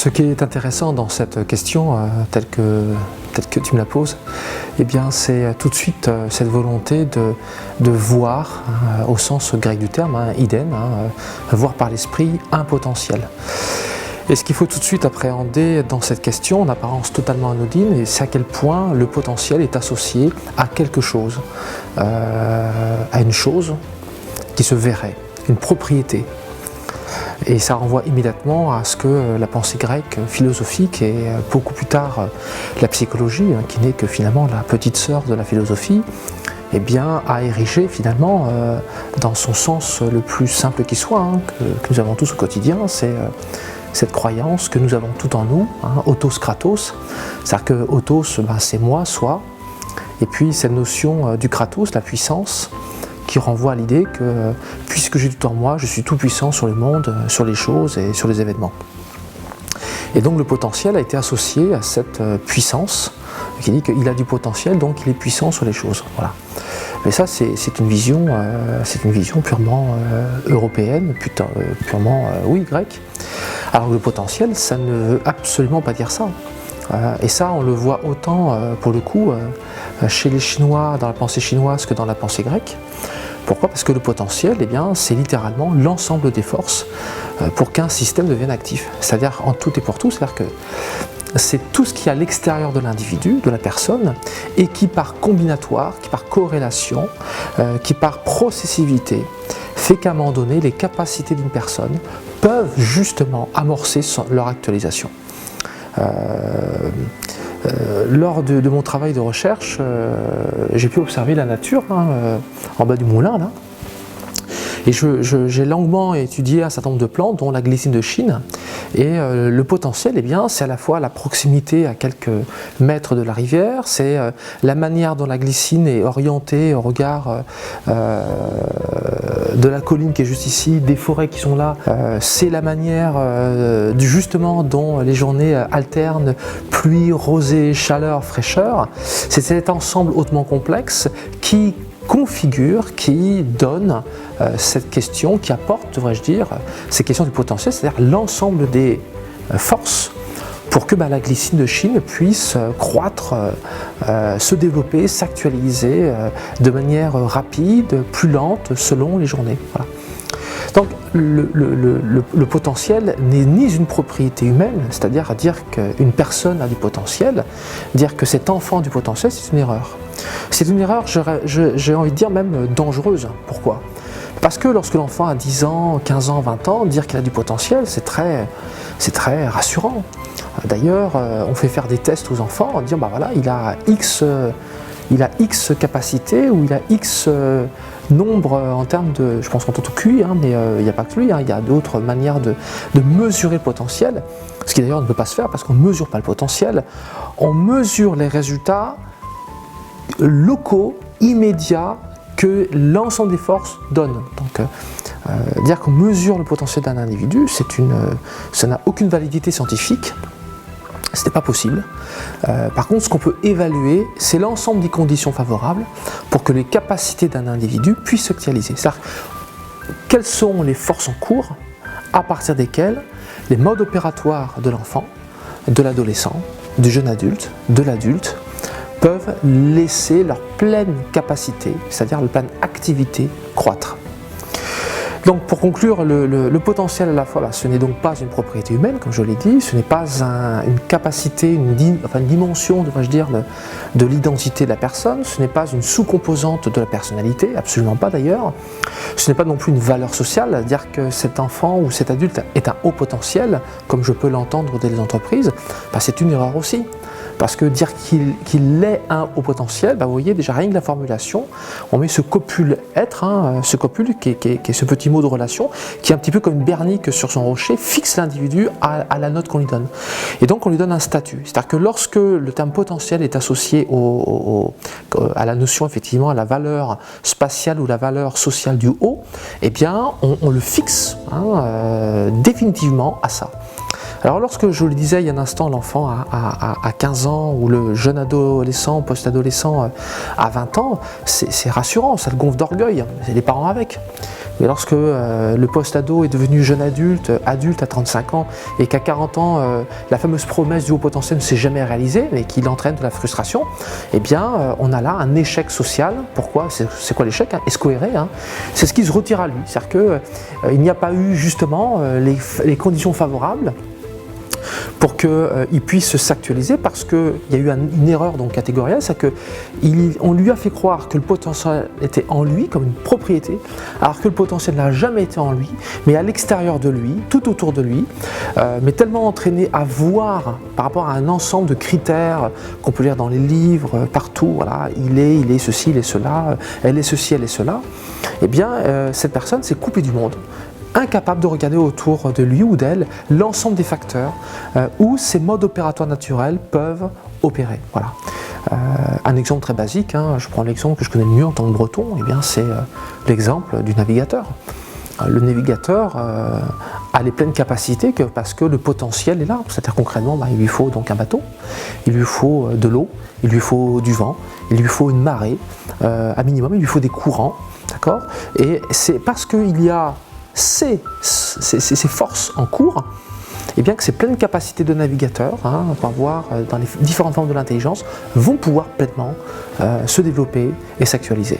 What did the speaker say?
Ce qui est intéressant dans cette question, telle que tu me la poses, eh bien, c'est tout de suite cette volonté de voir, au sens grec du terme, iden, voir par l'esprit un potentiel. Et ce qu'il faut tout de suite appréhender dans cette question, en apparence totalement anodine, c'est à quel point le potentiel est associé à quelque chose, à une chose qui se verrait, une propriété. Et ça renvoie immédiatement à ce que la pensée grecque philosophique et beaucoup plus tard la psychologie, qui n'est que finalement la petite sœur de la philosophie, eh bien, a érigé finalement dans son sens le plus simple qui soit, que nous avons tous au quotidien, c'est cette croyance que nous avons tout en nous, autos kratos, c'est-à-dire que autos, c'est moi, soi, et puis cette notion du kratos, la puissance, qui renvoie à l'idée que puisque j'ai tout en moi, je suis tout puissant sur le monde, sur les choses et sur les événements. Et donc le potentiel a été associé à cette puissance, qui dit qu'il a du potentiel, donc il est puissant sur les choses. Voilà. Mais ça, c'est une vision purement européenne, purement, grecque. Alors le potentiel, ça ne veut absolument pas dire ça. Et ça, on le voit autant, pour le coup, chez les Chinois, dans la pensée chinoise, que dans la pensée grecque. Pourquoi ? Parce que le potentiel, eh bien, c'est littéralement l'ensemble des forces pour qu'un système devienne actif. C'est-à-dire en tout et pour tout, c'est-à-dire que c'est tout ce qui est à l'extérieur de l'individu, de la personne, et qui par combinatoire, qui par corrélation, qui par processivité, fait qu'à un moment donné, les capacités d'une personne peuvent justement amorcer leur actualisation. Lors de mon travail de recherche, j'ai pu observer la nature en bas du moulin là. Et j'ai longuement étudié un certain nombre de plantes, dont la glycine de Chine. Et le potentiel, eh bien, c'est à la fois la proximité à quelques mètres de la rivière, c'est la manière dont la glycine est orientée au regard de la colline qui est juste ici, des forêts qui sont là. C'est la manière justement dont les journées alternent pluie, rosée, chaleur, fraîcheur. C'est cet ensemble hautement complexe qui configure, qui donne cette question, qui apporte, devrais-je dire, ces questions du potentiel, c'est-à-dire l'ensemble des forces pour que la glycine de Chine puisse croître, se développer, s'actualiser de manière rapide, plus lente, selon les journées. Voilà. Donc le potentiel n'est ni une propriété humaine, c'est-à-dire à dire qu'une personne a du potentiel, dire que cet enfant a du potentiel, c'est une erreur. C'est une erreur, j'ai envie de dire même dangereuse. Pourquoi ? Parce que lorsque l'enfant a 10 ans, 15 ans, 20 ans, dire qu'il a du potentiel, c'est très rassurant. D'ailleurs, on fait faire des tests aux enfants en disant, voilà, il a X capacités ou il a X nombre en termes de, je pense qu'en tout QI, mais il n'y a pas que lui, il y a d'autres manières de mesurer le potentiel, ce qui d'ailleurs ne peut pas se faire parce qu'on ne mesure pas le potentiel, on mesure les résultats locaux, immédiats, que l'ensemble des forces donnent. Donc, dire qu'on mesure le potentiel d'un individu, ça n'a aucune validité scientifique, ce n'est pas possible. Par contre, ce qu'on peut évaluer, c'est l'ensemble des conditions favorables pour que les capacités d'un individu puissent s'actualiser. C'est-à-dire, quelles sont les forces en cours à partir desquelles les modes opératoires de l'enfant, de l'adolescent, du jeune adulte, de l'adulte, peuvent laisser leur pleine capacité, c'est-à-dire leur pleine activité, croître. Donc pour conclure, le potentiel à la fois, ce n'est donc pas une propriété humaine, comme je l'ai dit, ce n'est pas une capacité, une dimension, devrais-je dire, de l'identité de la personne, ce n'est pas une sous-composante de la personnalité, absolument pas d'ailleurs, ce n'est pas non plus une valeur sociale, dire que cet enfant ou cet adulte est un haut potentiel, comme je peux l'entendre dans les entreprises, c'est une erreur aussi. Parce que dire qu'il est un haut potentiel, vous voyez déjà rien que la formulation, on met ce copule être, ce copule qui est ce petit mot de relation, qui est un petit peu comme une bernique sur son rocher, fixe l'individu à la note qu'on lui donne. Et donc on lui donne un statut. C'est-à-dire que lorsque le terme potentiel est associé à la notion, effectivement, à la valeur spatiale ou la valeur sociale du haut, eh bien on le fixe définitivement à ça. Alors lorsque je le disais il y a un instant, l'enfant à 15 ans ou le jeune adolescent, post-adolescent à 20 ans, c'est rassurant, ça le gonfle d'orgueil, c'est les parents avec. Mais lorsque le post-ado est devenu jeune adulte, adulte à 35 ans, et qu'à 40 ans, la fameuse promesse du haut potentiel ne s'est jamais réalisée, mais qu'il entraîne de la frustration, eh bien, on a là un échec social. Pourquoi? C'est quoi l'échec? Escoéré, hein. C'est ce qui se retire à lui. C'est-à-dire qu'il n'y a pas eu justement les conditions favorables pour qu'il puisse s'actualiser, parce qu'il y a eu une erreur donc catégorielle, c'est qu'on lui a fait croire que le potentiel était en lui comme une propriété, alors que le potentiel n'a jamais été en lui, mais à l'extérieur de lui, tout autour de lui, mais tellement entraîné à voir par rapport à un ensemble de critères qu'on peut lire dans les livres, partout, voilà, il est ceci, il est cela, elle est ceci, elle est cela, eh bien cette personne s'est coupée du monde, incapable de regarder autour de lui ou d'elle l'ensemble des facteurs où ces modes opératoires naturels peuvent opérer. Voilà. Un exemple très basique, hein, je prends l'exemple que je connais le mieux en tant que breton, eh bien c'est l'exemple du navigateur. Le navigateur a les pleines capacités parce que le potentiel est là. C'est-à-dire concrètement, il lui faut donc un bateau, il lui faut de l'eau, il lui faut du vent, il lui faut une marée, à minimum, il lui faut des courants, d'accord? Et c'est parce qu'il y a ces forces en cours, et bien que ces pleines capacités de navigateur, hein, on va voir dans les différentes formes de l'intelligence, vont pouvoir pleinement se développer et s'actualiser.